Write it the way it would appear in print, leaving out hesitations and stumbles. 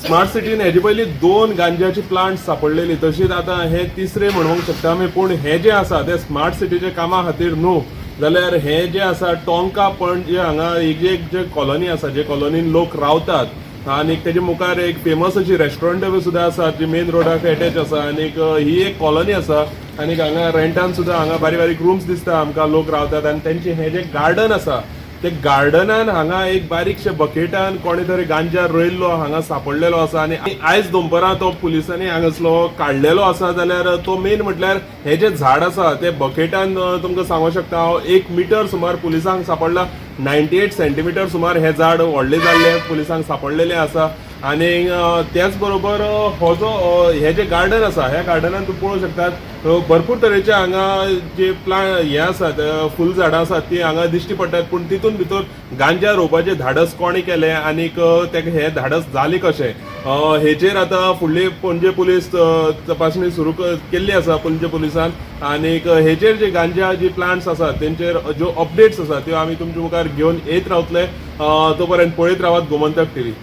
Smart सिटीन हेजे पयलीं 2 गांजाची प्लांट सापडलेली, तशीच आतां हे तिसरे म्हणूंक शकता आमी. पूण हे जे आसा ते स्मार्ट सिटीच्या कामा खातीर न्हू, जाल्यार हे जे आसा टोंका पणजे हांगा एक जे कॉलनी आसा, जे कॉलनीन लोक रावतात आनी तेजे मुखार एक फेमस अशी रेस्टॉरंट सुद्दां आसा जी मेन रोडाक एटॅच आसा. आनीक ही एक कॉलनी आसा आनीक हांगा रेंटान सुद्दां हांगा बारीक बारीक रूम्स दिसता आमकां, लोक रावतात. आनी तेंचे हे जे गार्डन आसा ते गार्डनान हांगा एक बारीकशे बकेटान कोणे तरी गांजा रोयल्लो हांगा सापडलेलो आसा. आनी आयज दनपारां तो पुलिसांनी हांगासलो काडलेलो आसा. जाल्यार तो मेन म्हटल्यार हे जे झाड आसा ते बकेटान तुमकां सांगूं शकता हांव 1 मीटर सुमार पुलिसांक सापडला. 98 सेंटीमीटर सुमार हे झाड व्हडले जाल्ले पुलिसांक सापडलेले आसा. आनी त्याच बरोबर हो जो हे जे गार्डन आसा ह्या गार्डनान तूं पळोवंक शकतात भरपूर तरेचे हांगा जे हे आसात फूल झाडां आसात ती हांगा दिश्टी पडटात. पूण तितून भितर गांजा रोवपाचें धाडस कोणी केलें आनीक तेका हे धाडस जालें कशें हेचेर आतां फुडली पणजे पुलीस तपासणी सुरू केल्ली आसा पणजे पुलिसान. आनीक हेचेर जे गांजा जी प्लांट्स आसात तेंचेर ज्यो अपडेट्स आसात त्यो आमी तुमचे मुखार घेवन येत रावतले. तोपर्यंत पळयत रावात गोमंतक टीव्ही.